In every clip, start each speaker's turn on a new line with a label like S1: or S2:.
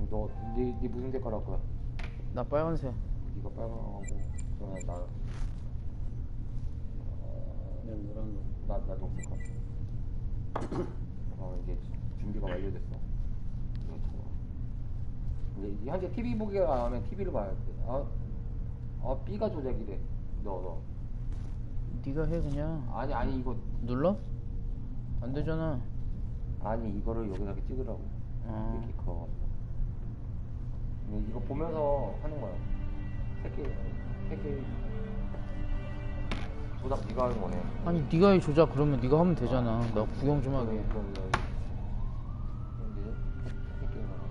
S1: 네 무슨 색깔 할 거야?
S2: 나 빨간색.
S1: 네가 빨강하고 그러면 나
S3: 노란 거.
S1: 나 녹색깔. 이제 준비가 완료됐어. 이제 현재 TV 보기가 하면 TV를 봐야 돼. B가 조작이래. 너.
S2: 네가 해 그냥.
S1: 아니 이거
S2: 눌러? 안 되잖아.
S1: 아니 이거를 여기다 이렇게 찍으라고. 이렇게 그거. 이거 보면서 하는 거야. 새끼 조작 네가 하는 거네.
S2: 아니 네가 해 조작 그러면 네가 하면 되잖아. 나 구경 좀 하게.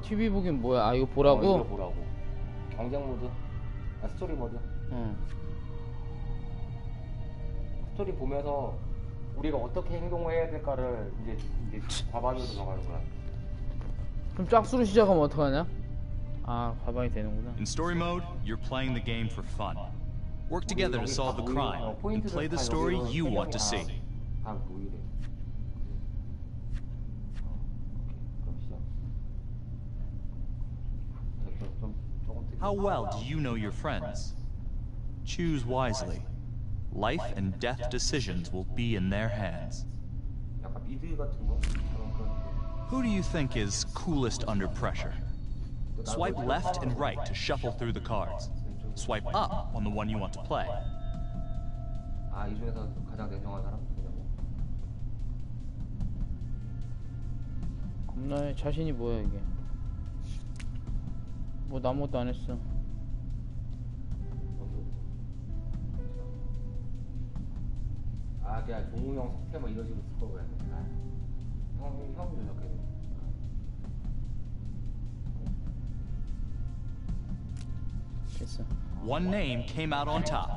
S2: TV 보긴 뭐야? 이거 보라고?
S1: 이거 보라고. 경쟁 모드? 스토리 모드?
S2: 응.
S1: 스토리 보면서 우리가 어떻게 행동을 해야 될까를 이제 봐봐줘서 정하는 거야.
S2: 그럼 짝수로 시작하면 어떡하냐? 가방이 되는구나.
S4: In story mode, you're playing the game for fun. Work together to solve the crime and play the story you want to see. How well do you know your friends? Choose wisely. Life and death decisions will be in their hands. Who do you think is coolest under pressure? Swipe left and right to shuffle through the cards. Swipe up on the one you want to play.
S1: 이 중에서 가장 냉정한 사람?
S2: 겁나 자신이 뭐야 이게? 뭐 아무것도 안 했어.
S1: 그냥 종우 형 속태 뭐 이런 식으로 쓸 걸 그랬네. 형이 저렇게.
S2: 됐어.
S4: One name came out on top.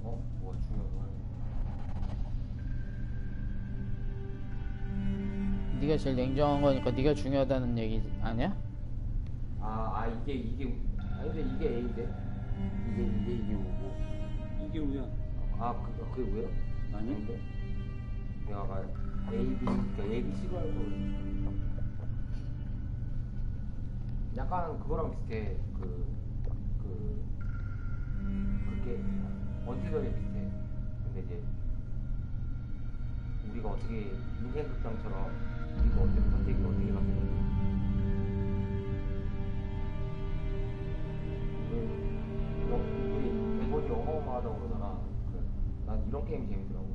S1: 뭐가 중요한 거야?
S2: 네가 제일 냉정한 거니까 네가 중요하다는 얘기 아니야?
S1: 이게 근데 이게 A인데 이게 U고
S3: 이게 뭐야?
S1: 그게 뭐야?
S3: 아닌데?
S1: 내가 A, B, 그러니까 A, B, C로 알고 약간 그거랑 비슷해. 그게 언티더에 비슷해. 근데 이제 우리가 어떻게 인생 극장처럼 우리가 어떻게 선택을 어떻게 하는 우리 대본이 어마어마하다고 그러잖아. 난 이런 게임 재밌더라고.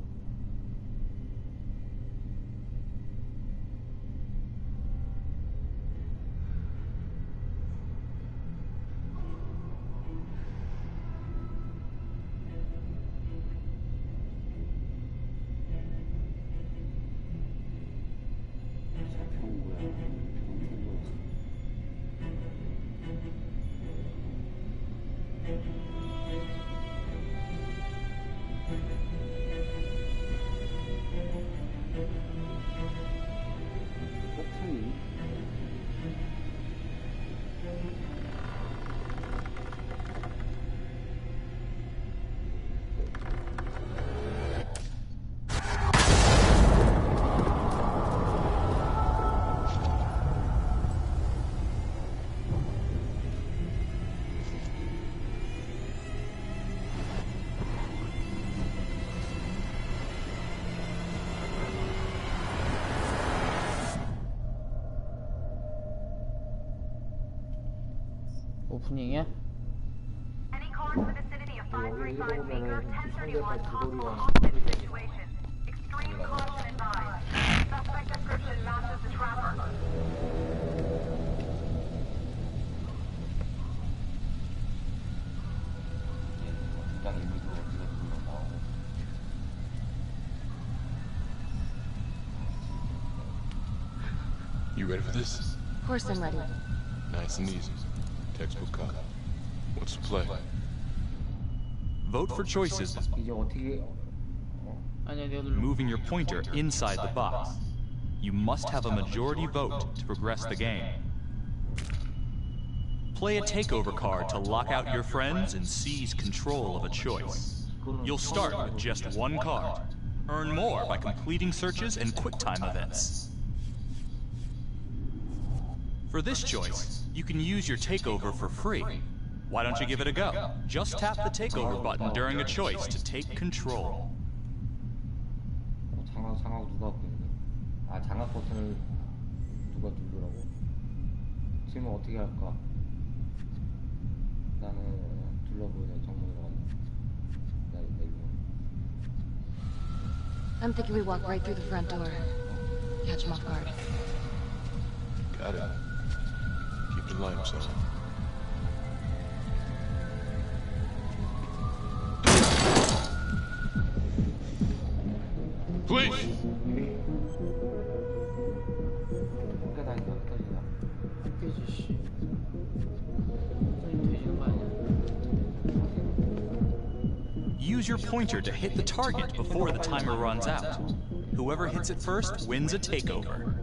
S2: 오프닝이야?
S5: Any call in the vicinity of 535 Meeker 1031 possible
S1: 이
S5: hostage situation. Extreme caution advised. Suspect description matches the trapper.
S6: You ready for this?
S7: Of course I'm ready.
S6: Nice and easy. Textbook cop. What's the play?
S4: Vote for choices,
S1: 이제 어떻게
S2: 아니야 내가 눌러.
S4: moving your pointer inside the box. You must have a majority vote to progress the game. Play a takeover card to lock out your friends and seize control of a choice. You'll start with just one card. Earn more by completing searches and QuickTime events. For this choice, you can use your takeover for free. Why don't you give it a go? Just tap the takeover button during a choice to take control.
S1: 장악 누가 갖고 있는데? 아, 장악 버튼을 누가 누르라고? 지금 어떻게 할까? 나는 둘러보자. 정문으로 가자.
S7: I'm thinking we walk right through the front door. Catch him off guard.
S6: Got it. Keep the lights on. Please!
S1: 어깨 다닌다. 터진다.
S2: 깨지 씨. 터지면 되지는 거 아니야?
S4: Use your pointer to hit the target before the timer runs out. Whoever hits it first wins a takeover.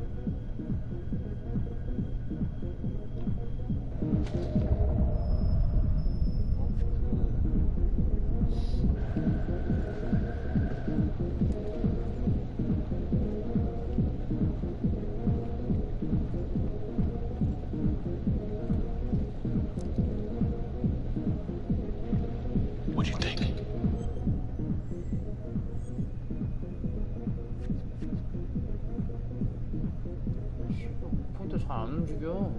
S6: What do you think?
S2: 포인터 잘 안 움직여.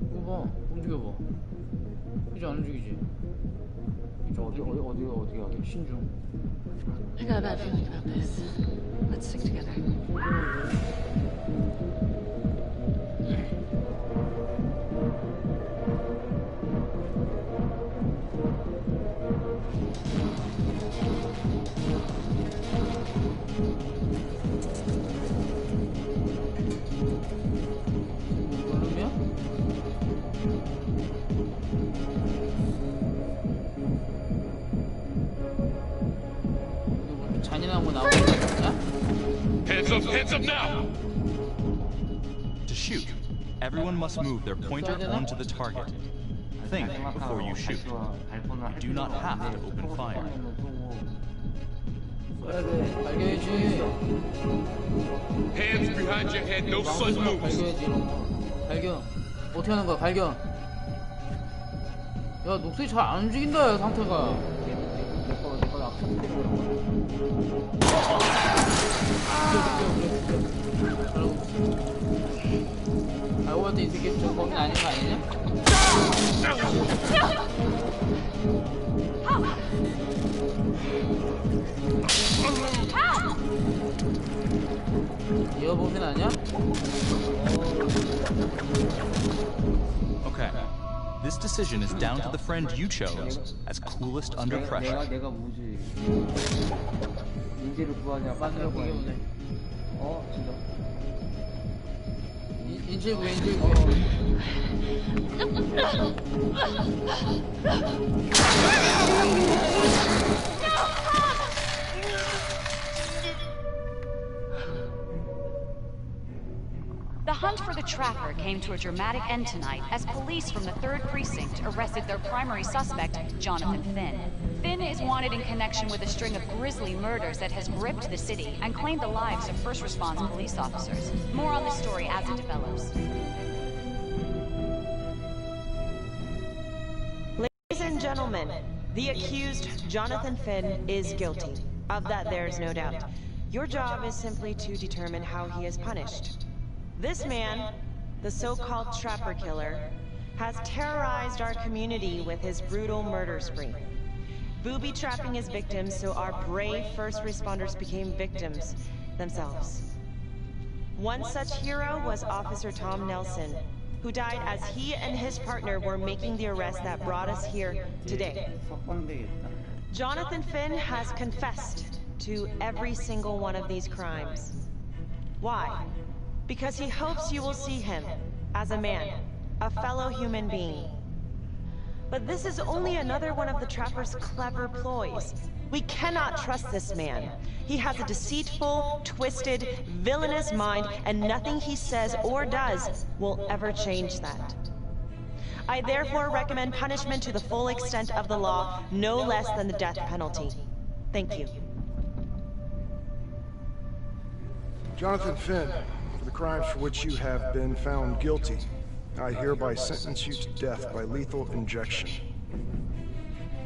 S2: 이거 봐, 움직여봐. 이제 안 움직이지. 이제
S1: 어떻게 하게?
S2: 신중.
S7: I got a bad feeling about this. Let's stick together.
S2: 얼음이야? 이거 잔인한 거 나오는 거 같냐?
S6: Hands up now!
S4: To shoot, everyone must move their pointer onto the target. Think before you shoot. You do not have to open fire.
S2: 써야 돼. 발견해야지.
S6: Hands behind your head, no sudden moves.
S2: 발견해야지 이런 거. 발견. 어떻게 하는 거야? 발견. 야, 녹색이 잘 안 움직인다, 야, 상태가.
S1: 내거 앞선 때문에 그런 거야.
S2: 알고 봤더니 이 새끼 저 범인 아닌 거 아니냐? 얘가 범인 아니야?
S4: Okay. This decision is down to the friend you chose as coolest under pressure.
S1: 내가 뭐지? 인재를 구하냐, 빠지려 구하냐? 진짜.
S2: 인질 구해.
S8: The hunt for the trapper came to a dramatic end tonight as police from the 3rd Precinct arrested their primary suspect, Jonathan Finn. Finn is wanted in connection with a string of grisly murders that has gripped the city and claimed the lives of first response police officers. More on this story as it develops.
S9: Ladies and gentlemen, the accused, Jonathan Finn, is guilty. Of that there is no doubt. Your job is simply to determine how he is punished. This man, the so-called trapper killer, has terrorized our community with his brutal murder spree. Booby-trapping his victims so our brave first responders became victims themselves. One such hero was Officer Tom Nelson, who died as he and his partner were making the arrest that brought us here today. Jonathan Finn has confessed to every single one of these crimes. Why? Because he hopes you will see him as a man, a fellow human being. But this is only another one of the trapper's clever ploys. We cannot trust this man. He has a deceitful, twisted, villainous mind, and nothing he says or does will ever change that. I therefore recommend punishment to the full extent of the law, no less than the death penalty. Thank you.
S10: Jonathan Finn, the crimes for which you have been found guilty, I hereby sentence you to death by lethal injection.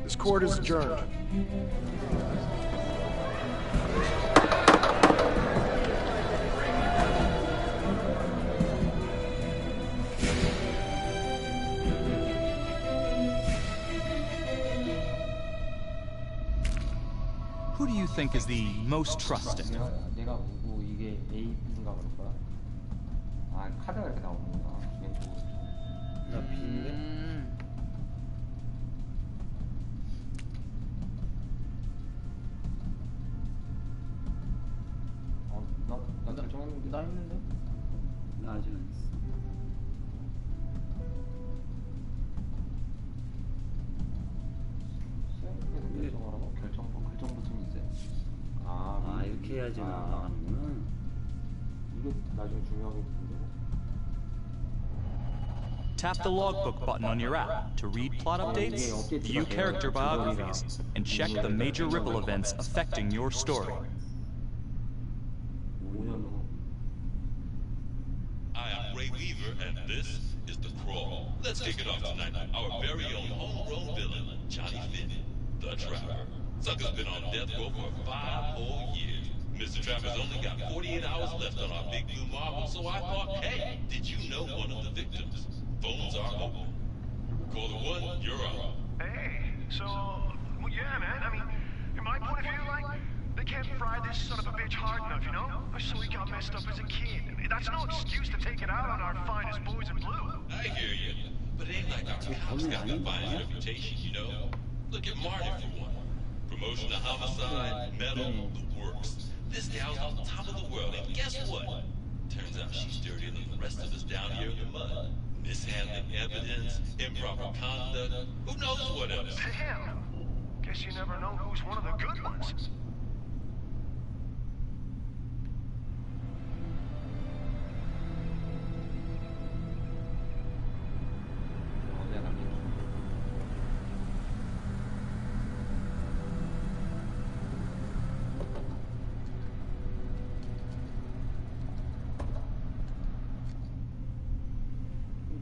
S10: This court is adjourned.
S4: Who do you think is the most trusting?
S1: 내가 보고 이게 A인가 그럴 거야. 아 카드가 이렇게 나오는구나. 왼쪽으로.
S3: 나 B인데?
S1: 나 결정했는데.
S2: 나 했는데?
S3: 나 아직 안 했어.
S1: 수행에서 결정하라고? 결정 버튼이 있어요?
S3: 아, 이렇게 해야지 나가는구나.
S1: 이게 나중에 중요하게 된다고?
S4: Tap the logbook button on your app to read plot updates, view character biographies, and check the major ripple events affecting your story.
S1: 5년 후.
S11: I am Ray Weaver, and this is The Crawl. Let's kick it off tonight. Our very own homegrown villain, Johnny Finn, the Trapper. Sucker's been on death row for 5 whole years. Mr. Trapper's only got 48 hours left on our big blue marble, so I thought, hey, did you know one of the victims? Phones are open. Call the one, you're on.
S12: Hey, so, well, yeah, man. I mean, in my point of view, like, they can't fry this son of a bitch hard enough, you know? So he got messed up as a kid. That's no excuse to take it out on our finest boys in blue.
S11: I hear you, but it ain't like our cops got the finest reputation, you know? Look at Marty for one. Promotion to homicide, medal, the works. This gal's on top of the world, and guess what? Turns out she's dirtier than the rest of us down here in the mud. Mishandling evidence, improper conduct, who knows what else?
S12: Damn. Guess you never know who's one of the good ones.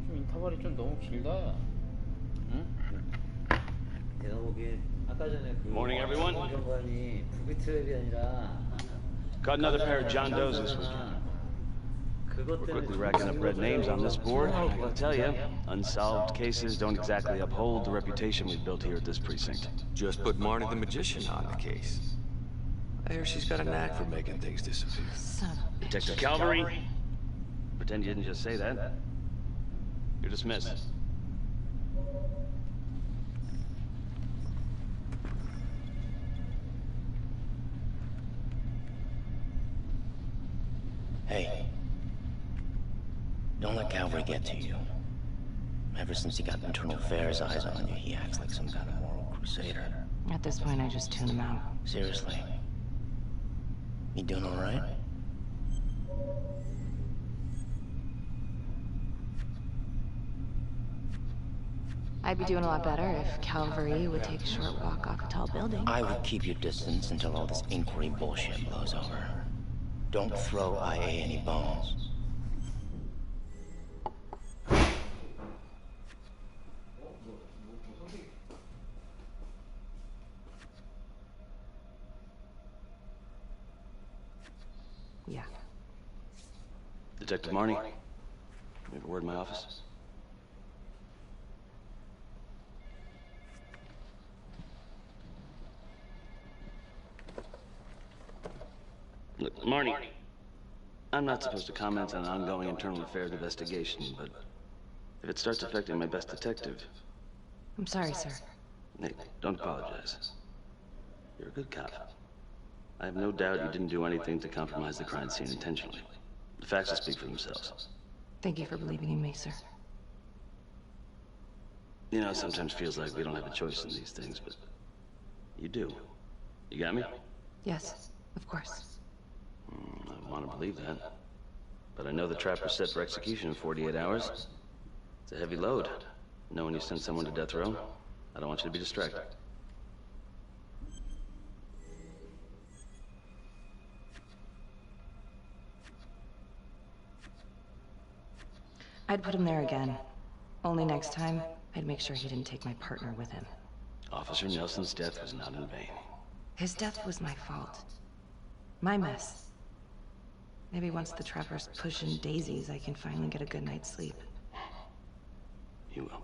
S2: 좀 인터벌이 좀 너무 길다. 응?
S3: 내가 보기엔 아까 전에 그
S13: Morning, everyone.
S3: 경관이 부비트랩이 아니라
S13: Got another pair of John Does this week. We're quickly racking up red names on this board. I gotta tell you, unsolved cases don't exactly uphold the reputation we've built here at this precinct.
S6: Just put Marnie the Magician on the case. I hear she's got a knack for making things disappear.
S13: Detective Calvary, pretend you didn't just say that. You're dismissed.
S14: Hey, don't let Calvary get to you. Ever since he got internal affairs eyes on you, he acts like some kind of moral crusader.
S7: At this point, I just tune him out.
S14: Seriously. You doing all right?
S7: I'd be doing a lot better if Calvary would take a short walk off a tall building.
S14: I would keep your distance until all this inquiry bullshit blows over. Don't throw IA any bones.
S7: Yeah.
S13: Detective Marnie, we have a word in my office. Look, Marnie, I'm not supposed to comment on an ongoing internal affairs investigation, but if it starts affecting my best detective...
S7: I'm sorry, sir.
S13: Hey, don't apologize. You're a good cop. I have no doubt you didn't do anything to compromise the crime scene intentionally. The facts will speak for themselves.
S7: Thank you for believing in me, sir.
S13: You know, it sometimes feels like we don't have a choice in these things, but you do. You got me?
S7: Yes, of course.
S13: I want to believe that. But I know the trapper's set for execution in 48 hours. It's a heavy load, knowing you sent someone to death row. I don't want you to be distracted.
S7: I'd put him there again. Only next time, I'd make sure he didn't take my partner with him.
S13: Officer Nelson's death was not in vain.
S7: His death was my fault. My mess. Maybe once the Trapper's pushing daisies, I can finally get a good night's sleep.
S13: You will.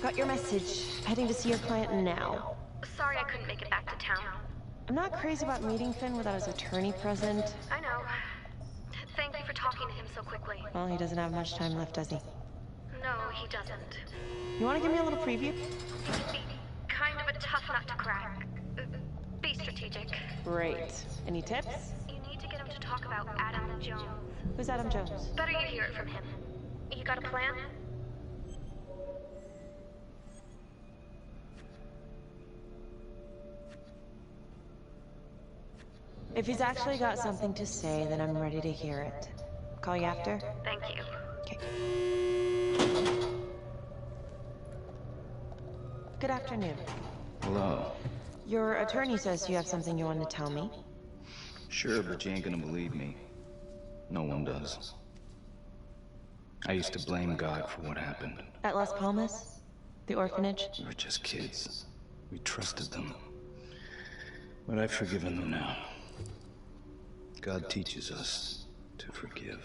S9: Got your message. Heading to see your client now.
S15: Sorry I couldn't make it back to town.
S9: I'm not crazy about meeting Finn without his attorney present.
S15: I know. Thank you for talking to him so quickly.
S9: Well, he doesn't have much time left, does he?
S15: No, he doesn't.
S9: You want to give me a little preview?
S15: Kind of a tough nut to crack. Be strategic.
S9: Great. Any tips?
S15: You need to get him to talk about Adam Jones.
S9: Who's Adam Jones?
S15: Better you hear it from him. You got a plan?
S9: If he's actually got something to say, then I'm ready to hear it. Call you after?
S15: Thank you.
S9: Okay. Good afternoon.
S16: Hello.
S9: Your attorney says you have something you want to tell me.
S16: Sure, but you ain't gonna believe me. No one does. I used to blame God for what happened.
S9: At Las Palmas? The orphanage?
S16: We were just kids. We trusted them. But I've forgiven them now. God teaches us to forgive.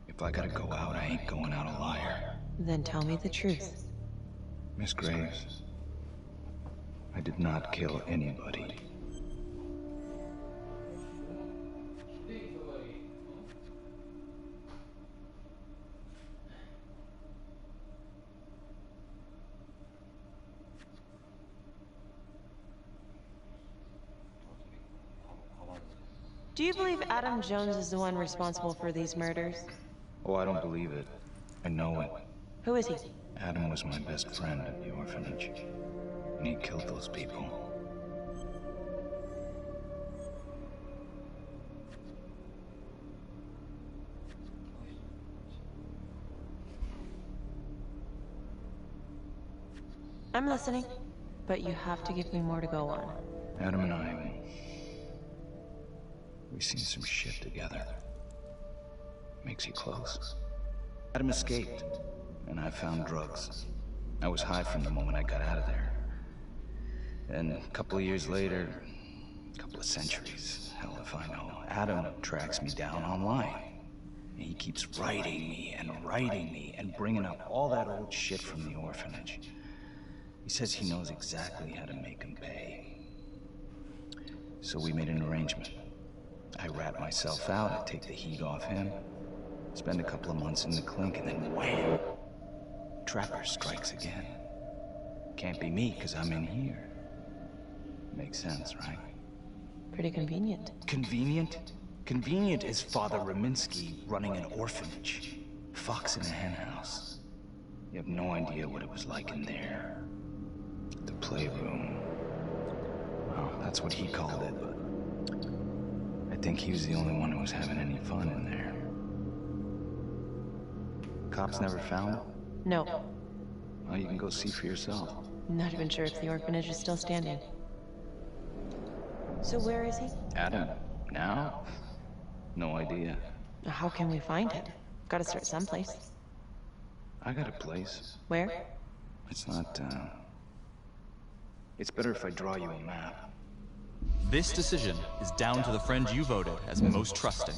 S16: If I gotta go out, I ain't going out a liar.
S9: Then tell me the truth.
S16: Miss Graves, I did not kill anybody.
S9: Do you believe Adam Jones is the one responsible for these murders?
S16: Oh, I don't believe it. I know it.
S9: Who is he?
S16: Adam was my best friend at the orphanage, and he killed those people.
S9: I'm listening, but you have to give me more to go on.
S16: Adam and I, we seen some shit together. Makes you close. Adam escaped, and I found drugs. I was high from the moment I got out of there. And a couple of years later, a couple of centuries, hell if I know, Adam tracks me down online. And he keeps writing me and bringing up all that old shit from the orphanage. He says he knows exactly how to make him pay. So we made an arrangement. I rat myself out, I take the heat off him, spend a couple of months in the clink, and then wham! Trapper strikes again. Can't be me, because I'm in here. Makes sense, right?
S9: Pretty convenient.
S16: Convenient? Convenient is Father Raminsky running an orphanage. Fox in a henhouse. You have no idea what it was like in there. The playroom. Well, that's what he called it, but I think he was the only one who was having any fun in there. Cops never found him?
S9: No.
S16: Well, you can go see for yourself.
S9: Not even sure if the orphanage is still standing. So where is he?
S16: Adam? Now? No idea.
S9: How can we find him? Gotta start someplace.
S16: I got a place.
S9: Where?
S16: It's not, it's better if I draw you a map.
S4: This decision is down to the friend you voted as most trusting.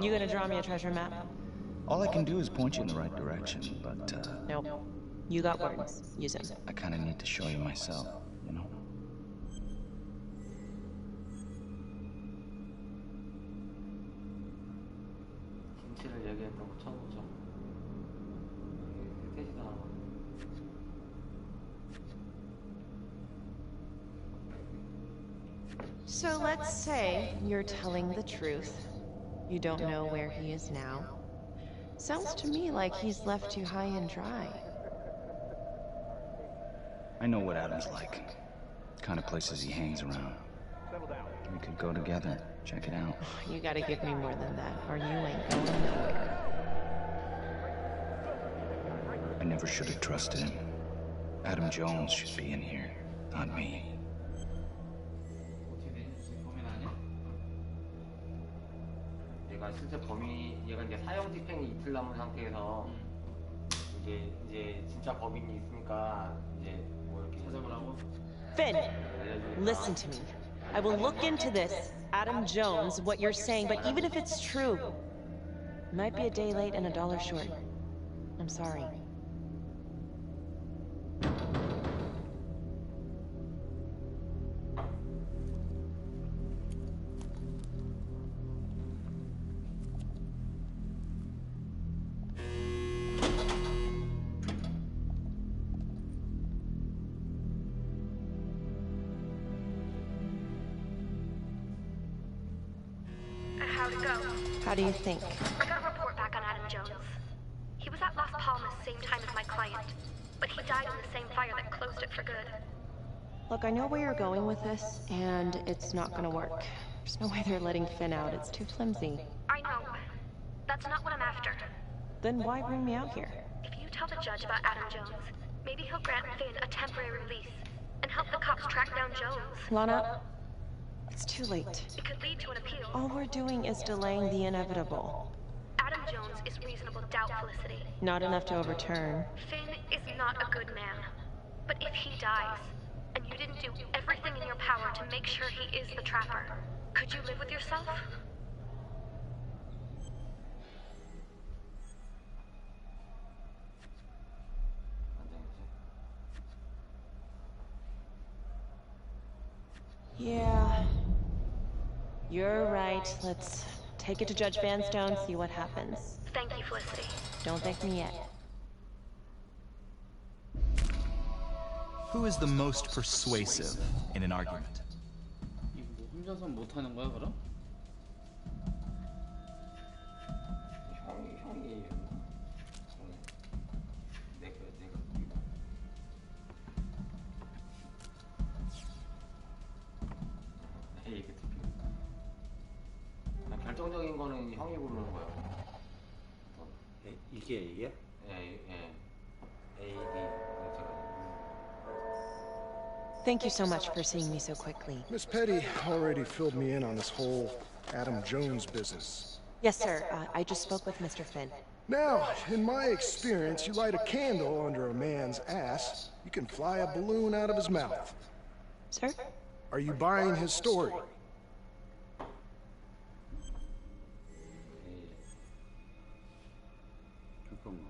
S9: You gonna draw me a treasure map?
S16: All I can do is point you in the right direction, but,
S9: Nope. You got words. Use them.
S16: I kinda need to show you myself, you know?
S1: 김치를 얘기했다고 쳐보죠. 셋이서 나와.
S9: So let's say you're telling the truth. You don't know where he is now. Sounds to me like he's left you high and dry.
S16: I know what Adam's like. The kind of places he hangs around. We could go together, check it out.
S9: You gotta give me more than that, or you ain't going nowhere.
S16: I never should have trusted him. Adam Jones should be in here, not me.
S1: 얘가 실제 얘가 이제 사형 집행이 이틀 남은 상태에서 이제 진짜 범인이 있으니까 이제 뭐 이렇게 찾아보라고.
S9: Finn, listen to me. I will look into this, Adam Jones, what you're saying, but even if it's true, might be a day late and $1 short. I'm sorry.
S15: How'd it go?
S9: How do you think?
S15: I got a report back on Adam Jones. He was at Las Palmas same time as my client, but he died in the same fire that closed it for good.
S9: Look, I know where you're going with this, and it's not gonna work. There's no way they're letting Finn out. It's too flimsy.
S15: I know. That's not what I'm after.
S9: Then why bring me out here?
S15: If you tell the judge about Adam Jones, maybe he'll grant Finn a temporary release and help the cops track down Jones.
S9: Lana, it's too late.
S15: It could lead to an appeal.
S9: All we're doing is delaying the inevitable.
S15: Adam Jones is reasonable doubt, Felicity.
S9: Not enough to overturn.
S15: Finn is not a good man. But if he dies, and you didn't do everything in your power to make sure he is the trapper, could you live with yourself?
S9: Yeah. You're right. Let's take it to Judge Vanstone, see what happens.
S15: Thank you, Felicity.
S9: Don't thank me yet.
S4: Who is the most persuasive in an argument?
S2: 이거 뭐 혼자서 못 하는 거야, 그럼?
S1: 형이 내가 이게 결정적인 거는 형이 고르는 거예요.
S3: 이게?
S1: A, B.
S9: Thank you so much for seeing me so quickly.
S10: Miss Petty already filled me in on this whole Adam Jones business.
S9: Yes, sir. I just spoke with Mr. Finn.
S10: Now, in my experience, you light a candle under a man's ass, you can fly a balloon out of his mouth.
S9: Sir?
S10: Are you buying his story?
S3: 잠깐만.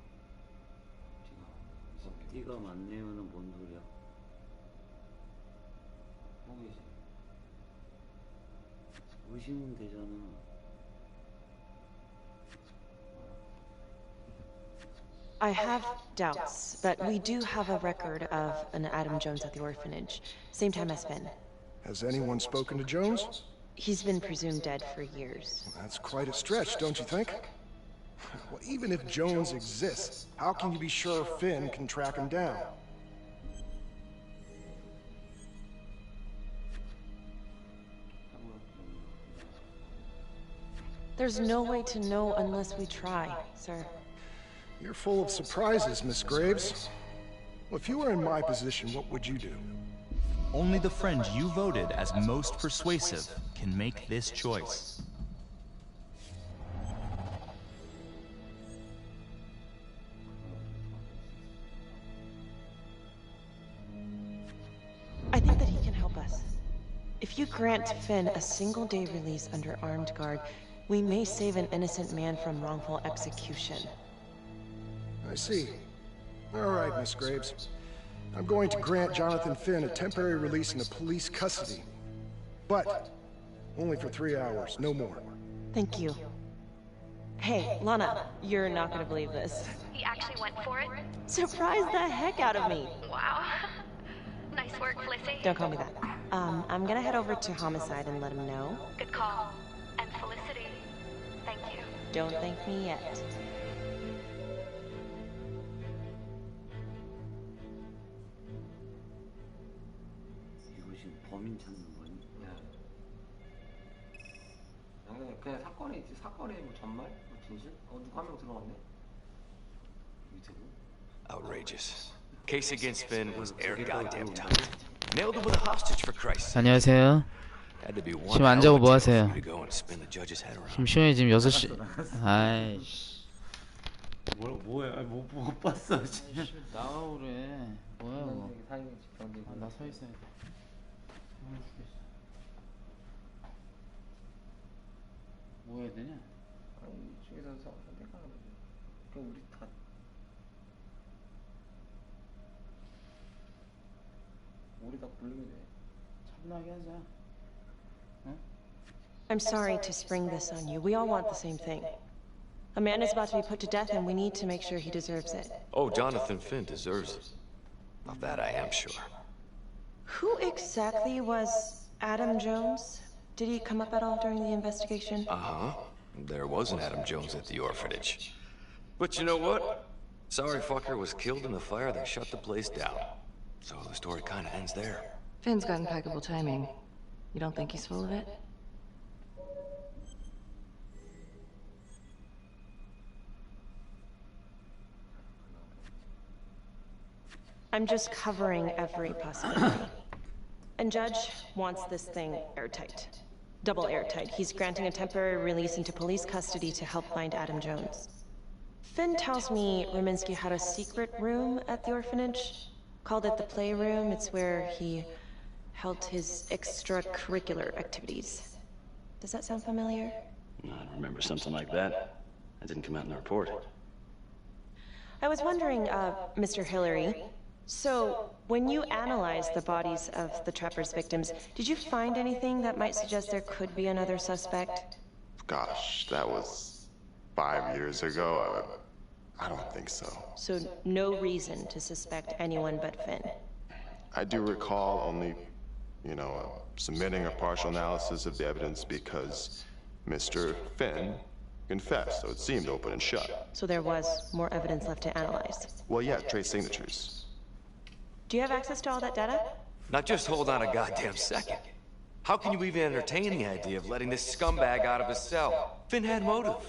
S3: 띠가 많네요는 뭔 소리야? 의심은 되잖아.
S9: I have doubts, but we do have a record of an Adam Jones at the orphanage. Same time as Finn.
S10: Has anyone spoken to Jones?
S9: He's been presumed dead for years.
S10: That's quite a stretch, don't you think? Well, even if Jones exists, how can you be sure Finn can track him down?
S9: There's no way to know unless we try, sir.
S10: You're full of surprises, Miss Graves. Well, if you were in my position, what would you do?
S4: Only the friend you voted as most persuasive can make this choice.
S9: I think that he can help us. If you grant Finn a single-day release under armed guard, we may save an innocent man from wrongful execution.
S10: I see. All right, Miss Graves. I'm going to grant Jonathan Finn a temporary release into police custody. But only for 3 hours, no more.
S9: Thank you. Hey, Lana, you're not gonna believe this.
S15: He actually went for it?
S9: Surprised the heck out of me.
S15: Wow. Nice work, Felicity.
S9: Don't call me that. I'm gonna head over to Homicide and let him know.
S15: Good call. And Felicity, thank you.
S9: Don't thank me yet.
S2: 지금 범인 찾는 거니?
S1: 그냥 사건에 있지. 사건의 뭐 전말? 뭐 진실? 누가 한 명 들어갔네?
S6: Outrageous. Case against Finn was air goddamn time. Nailed him with a hostage for Christ.
S2: 안녕하세요.
S6: Had to be one
S2: 지금 안 자고 뭐
S6: hell of a
S2: 하세요?
S6: deal for you to go and spin the judge's head around.
S2: 지금 시간이 지금 6시. 아이씨.
S3: 뭐야? 못 봤어. 지금.
S2: 나가오래. 뭐야 이거?
S1: 병대.
S2: 나 서 있어야 돼. 뭐 해야 되냐?
S1: 아니 이쪽에서 선택하는 거지. 그럼 우리 다 우리 다 굴리면 돼.
S2: 차분하게 하자. 응?
S9: I'm sorry to spring this on you. We all want the same thing. A man is about to be put to death, and we need to make sure he deserves it.
S6: Oh, Jonathan Finn deserves it. Of that I am sure.
S9: Who exactly was Adam Jones? Did he come up at all during the investigation?
S6: Uh-huh. There was an Adam Jones at the orphanage. But you know what? Sorry fucker was killed in the fire that shut the place down. So the story kind of ends there.
S7: Finn's got impeccable timing. You don't think he's full of it?
S9: I'm just covering every possibility. And Judge wants this thing airtight. Double airtight. He's granting a temporary release into police custody to help find Adam Jones. Finn tells me Rominsky had a secret room at the orphanage. Called it the playroom. It's where he held his extracurricular activities. Does that sound familiar?
S13: I remember something like that. That didn't come out in the report.
S9: I was wondering, Mr. Hillary, so when you analyzed the bodies of the Trapper's victims, did you find anything that might suggest there could be another suspect?
S17: Gosh, that was 5 years ago. I don't think so.
S9: So no reason to suspect anyone but Finn?
S17: I do recall only, submitting a partial analysis of the evidence because Mr. Finn confessed, so it seemed open and shut.
S9: So there was more evidence left to analyze?
S17: Well, yeah, trace signatures.
S9: Do you have access to all that data?
S6: Now just hold on a goddamn second. How can you even entertain the idea of letting this scumbag out of his cell? Finn had motive.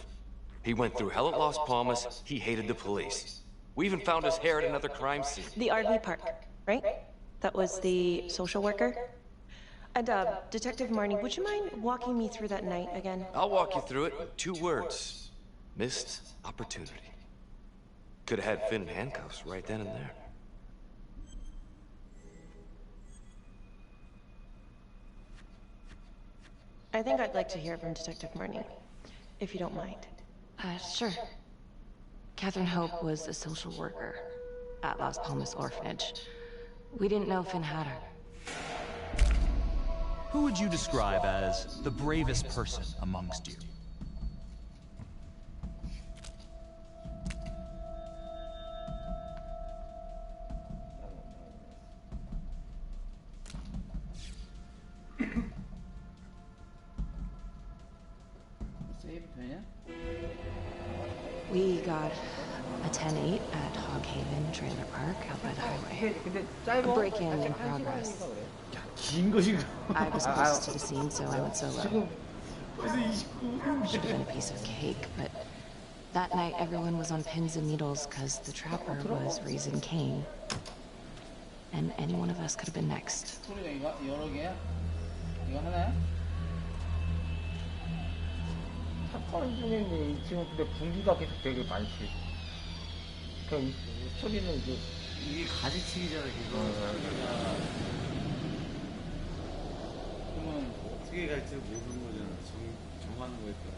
S6: He went through hell at Las Palmas, he hated the police. We even found his hair at another crime scene.
S9: The RV park, right? That was the social worker? And, Detective Marnie, would you mind walking me through that night again?
S6: I'll walk you through it in 2 words. Missed opportunity. Could have had Finn in handcuffs right then and there.
S9: I think I'd like to hear from Detective Marnie, if you don't mind.
S7: Sure. Catherine Hope was a social worker at Las Palmas Orphanage. We didn't know Finn had her.
S4: Who would you describe as the bravest person amongst you?
S7: We got a 10-8 at Hog Haven Trailer Park out by the highway. A break-in in progress. I was closest to the scene, so I went solo. Should have been a piece of cake, but that night everyone was on pins and needles because the Trapper was raising Cain. And any one of us could have been next.
S1: 사건 중에 지금 근데 분기가 계속 되게 많지. 그냥 이 스토리는 이제
S2: 이게 가지치기잖아, 이거. 그러면 어떻게 갈지 모르는 거잖아. 정하는 거에 따라.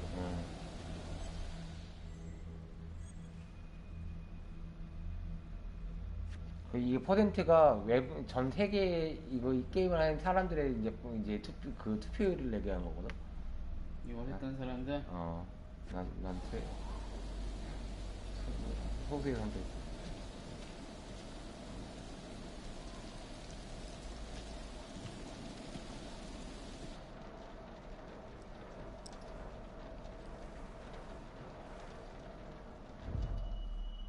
S1: 이게 퍼센트가 외부 전 세계 이 게임을 하는 사람들의 이제 투표율을 얘기하는 거거든.
S2: 이걸 했던 사람들?
S1: 난 소수의 선택.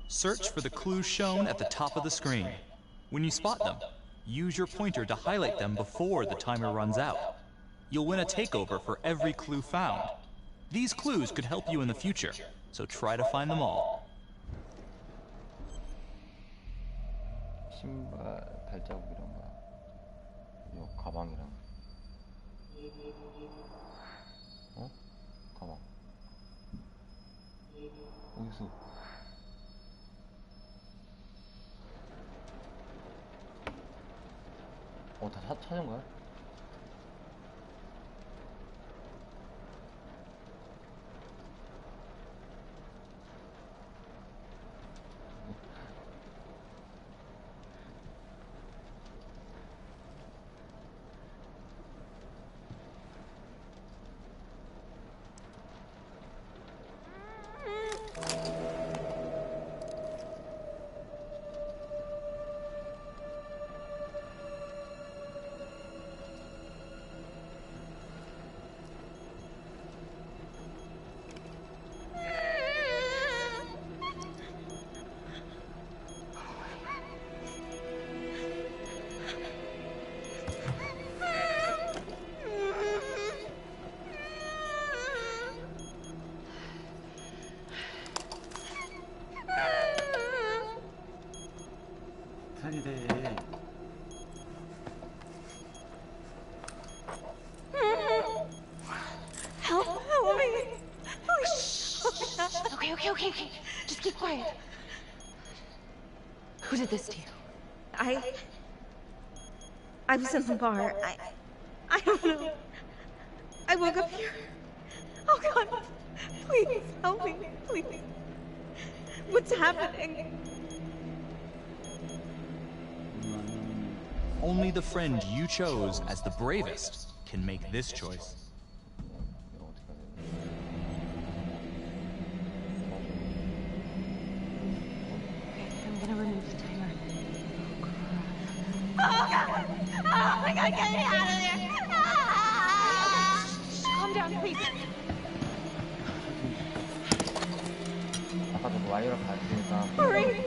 S4: Search for the clues shown at the top of the screen. When you spot them, Use your pointer to highlight them before the timer runs out. You'll win a takeover for every clue found. These clues could help you in the future, so try to find them all.
S2: 신발, 발자국 이런 거야. 요 가방이랑. 어? 가방. 어디서? 다 찾은 거야?
S9: Help me! Okay. Just keep quiet.
S7: Who did this to you?
S9: I was in the bar. I don't know. I woke up here. Oh God! Please help me, please. What's happening?
S4: Only the friend you chose as the bravest can make this choice.
S7: I'm gonna remove the timer.
S9: Oh God! Oh my God! Get me out of there! Ah!
S7: Calm down, please.
S2: 아까 저거 와이어로 갈테니까.
S9: Hurry!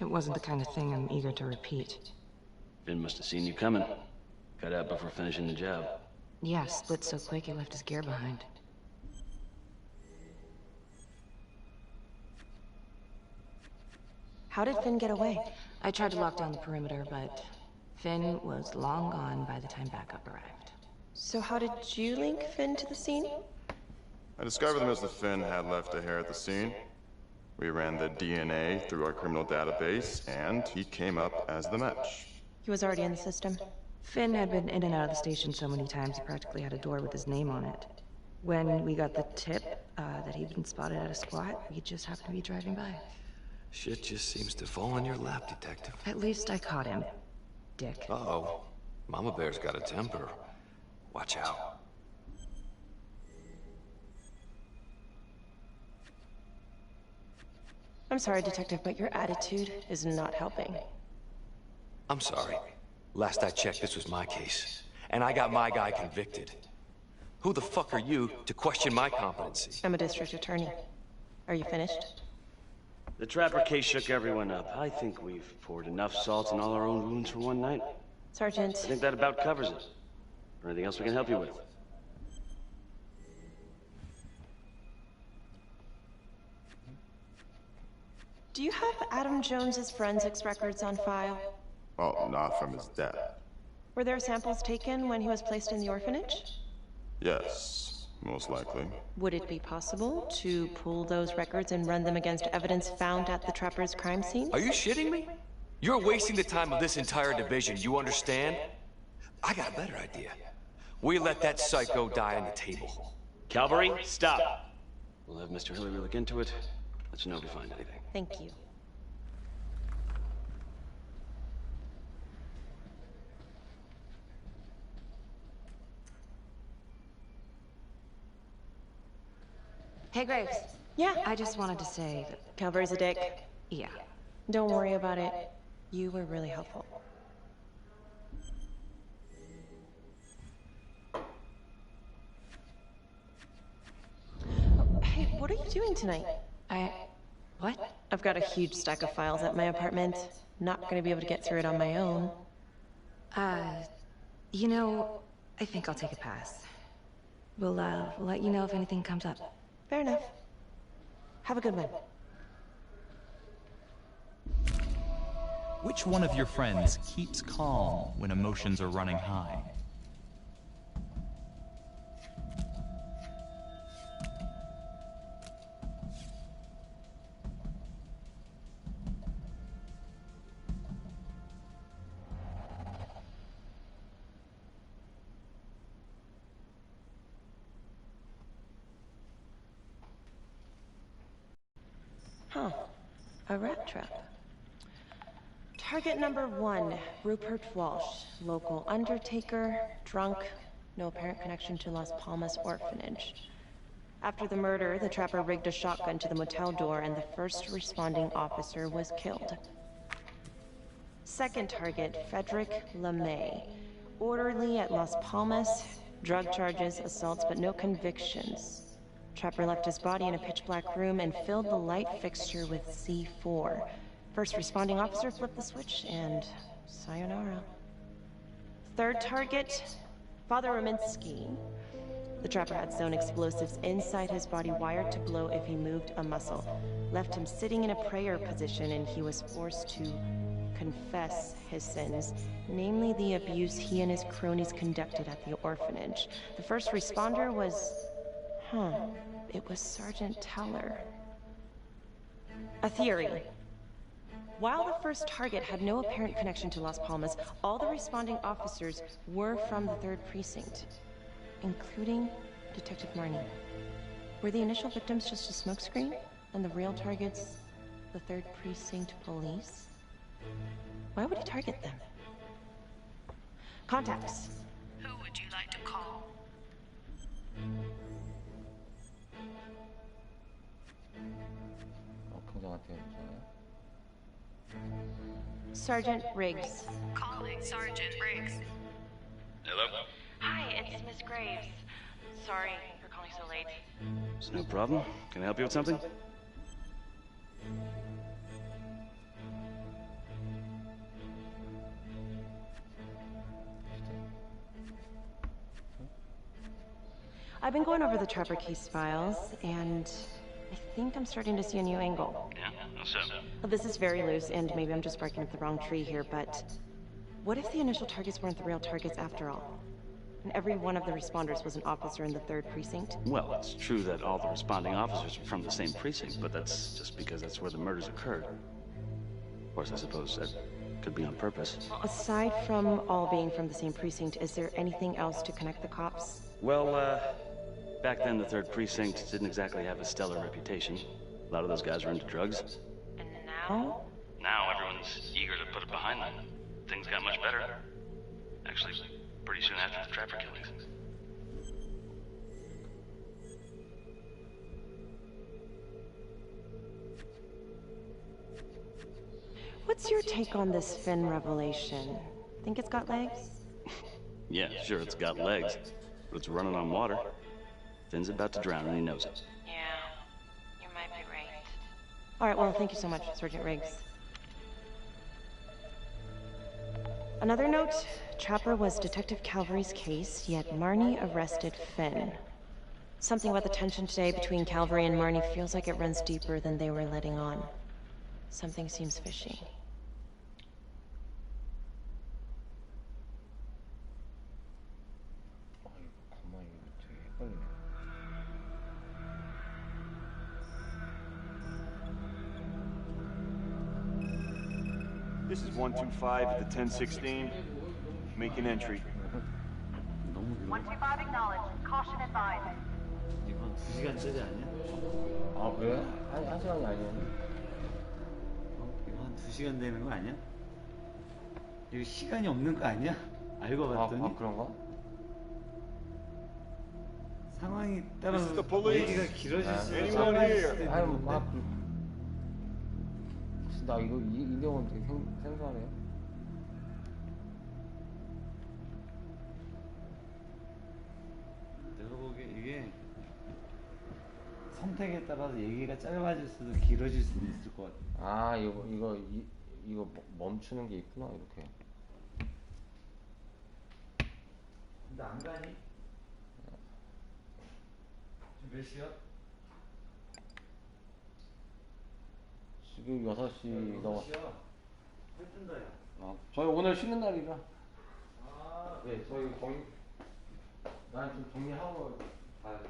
S7: It wasn't the kind of thing I'm eager to repeat.
S13: Finn must have seen you coming. Got out before finishing the job.
S7: Yeah, split so quick he left his gear behind.
S9: How did Finn get away?
S7: I tried to lock down the perimeter, but Finn was long gone by the time backup arrived.
S9: So how did you link Finn to the scene?
S17: I discovered them as the Finn had left a hair at the scene. We ran the DNA through our criminal database, and he came up as the match.
S9: He was already in the system.
S7: Finn had been in and out of the station so many times he practically had a door with his name on it. When we got the tip that he'd been spotted at a squat, we just happened to be driving by.
S6: Shit just seems to fall on your lap, Detective.
S7: At least I caught him, dick.
S6: Uh-oh. Mama Bear's got a temper. Watch out.
S9: I'm sorry, Detective, but your attitude is not helping.
S6: I'm sorry. Last I checked, this was my case. And I got my guy convicted. Who the fuck are you to question my competency?
S9: I'm a district attorney. Are you finished?
S13: The Trapper case shook everyone up. I think we've poured enough salt in all our own wounds for one night.
S9: Sergeant.
S13: I think that about covers it. Or anything else we can help you with?
S9: Do you have Adam Jones's forensics records on file?
S17: Well, not from his death.
S9: Were there samples taken when he was placed in the orphanage?
S17: Yes, most likely.
S9: Would it be possible to pull those records and run them against evidence found at the Trapper's crime scene?
S6: Are you shitting me? You're wasting the time of this entire division, you understand? I got a better idea. We let that psycho die on the table.
S13: Calvary, stop! We'll have Mr. Hillary look into it. Let you know if we find anything.
S9: Thank you.
S7: Hey, Graves.
S9: Yeah?
S7: I just wanted to say that...
S9: Calvary's a dick.
S7: Yeah.
S9: Don't worry about it. You were really helpful. Oh, hey, what are you doing tonight?
S7: What?
S9: I've got a huge stack of files at my apartment. Not gonna be able to get through it on my own.
S7: You know, I think I'll take a pass. We'll let you know if anything comes up.
S9: Fair enough. Have a good one.
S4: Which one of your friends keeps calm when emotions are running high?
S9: Huh. A rat trap. Target number 1, Rupert Walsh, local undertaker, drunk, no apparent connection to Las Palmas orphanage. After the murder, the trapper rigged a shotgun to the motel door and the first responding officer was killed. Second target, Frederick LeMay, orderly at Las Palmas, drug charges, assaults, but no convictions. Trapper left his body in a pitch-black room and filled the light fixture with C4. First responding officer flipped the switch, and sayonara. Third target, Father Rominsky. The trapper had sewn explosives inside his body, wired to blow if he moved a muscle. Left him sitting in a prayer position, and he was forced to confess his sins, namely the abuse he and his cronies conducted at the orphanage. The first responder was... it was Sergeant Teller. A theory. While the first target had no apparent connection to Las Palmas, all the responding officers were from the 3rd Precinct, including Detective Marnie. Were the initial victims just a smokescreen, and the real targets the 3rd Precinct police? Why would he target them? Contacts.
S5: Who would you like to call?
S9: Sergeant Riggs.
S5: Calling Sergeant Riggs.
S11: Hello?
S9: Hi, it's Miss Graves. Sorry for calling so late.
S13: It's no problem. Can I help you with something?
S9: I've been going over the Trapper case files, and I think I'm starting to see a new angle.
S13: Yeah? How so?
S9: Well, this is very loose, and maybe I'm just barking up the wrong tree here, but what if the initial targets weren't the real targets after all? And every one of the responders was an officer in the 3rd Precinct?
S13: Well, it's true that all the responding officers are from the same precinct, but that's just because that's where the murders occurred. Of course, I suppose that could be on purpose.
S9: Aside from all being from the same precinct, is there anything else to connect the cops?
S13: Well, back then the 3rd Precinct didn't exactly have a stellar reputation. A lot of those guys were into drugs.
S9: And now?
S13: Now everyone's eager to put it behind them. Things got much better. Actually, pretty soon after the Trapper killings.
S9: What's your take on this Finn revelation? Think it's got legs?
S13: Yeah, sure, it's got legs, but it's running on water. Finn's about to drown and he knows it.
S9: Yeah, you might be right. Alright, well, thank you so much, Sergeant Riggs. Another note, Trapper was Detective Calvary's case, yet Marnie arrested Finn. Something about the tension today between Calvary and Marnie feels like it runs deeper than they were letting on. Something seems fishy.
S18: This is 125 at the 1016. Make an entry.
S5: 125 acknowledged. Caution advised.
S3: 이건 2시간짜리 아니야?
S1: 아 그래? 한 시간이 아니었네.
S3: 이거 한 2시간 되는 거 아니야? 이거 시간이 없는 거 아니야? 알고 봤더니
S1: 그런가?
S3: 상황이 따라서
S18: This is the police.
S3: 얘기가 길어질 수
S18: Anyone here?
S1: 아니 막 나 이거 이 내용은 되게 생소하네요.
S3: 내가 보기에 이게 선택에 따라서 얘기가 짧아질 수도 길어질 수도 있을 것 같아.
S1: 아 이거 멈추는 게 있구나 이렇게.
S3: 근데 안 가니? 지금 몇 시야?
S1: 지금 6시 넘었어.
S3: 해 뜬다 야.
S1: 아, 저희 오늘 쉬는 날이라.
S3: 아,
S1: 네, 저희 난 좀 정리하고 가야 돼.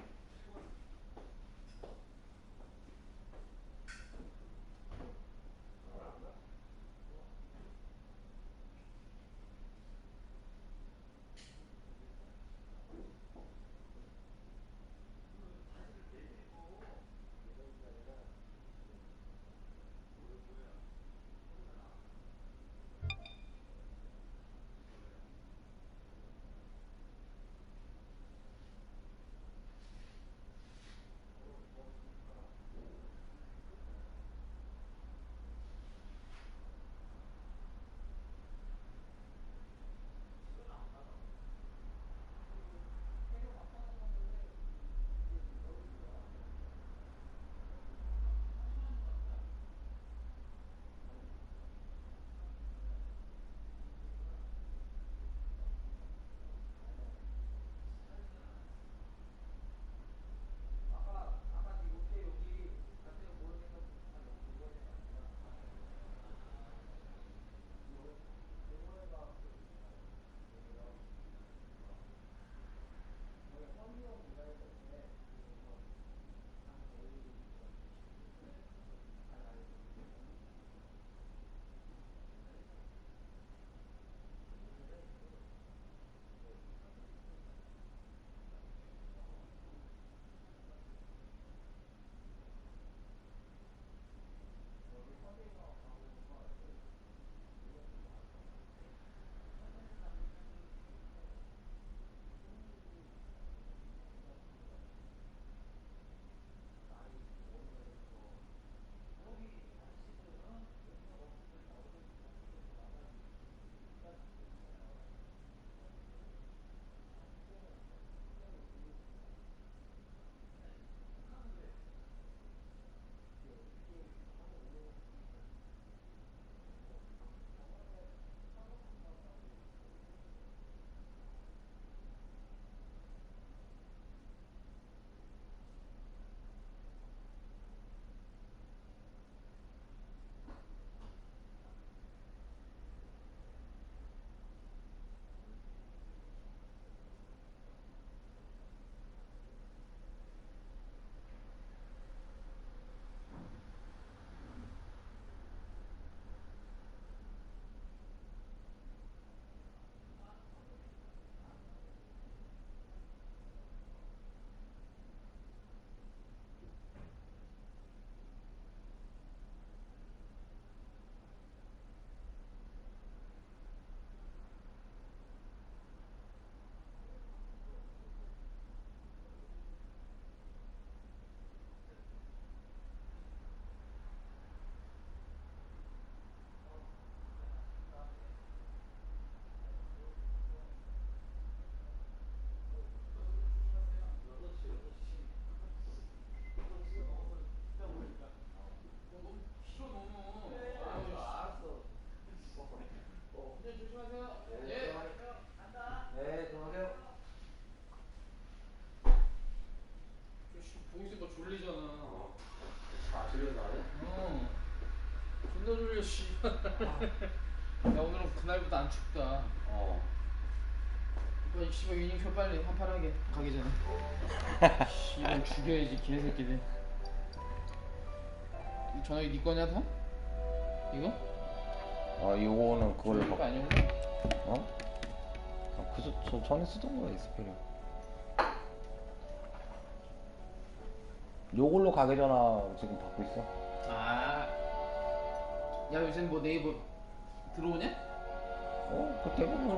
S2: 야 오늘은 그날보다 안 춥다. 오빠 씨발 유니큐 빨리 한판하게 가기 전에. 씨발 죽여야지 개새끼들. 이 전화기 네 거냐 다? 이거?
S1: 요거는 그걸로
S2: 이거 아니구나.
S1: 저 전에 쓰던 거야 익스페리아. 요걸로 가게 전화 지금 받고 있어.
S2: 야 요새 뭐 네이버 들어오냐?
S1: 그 대부분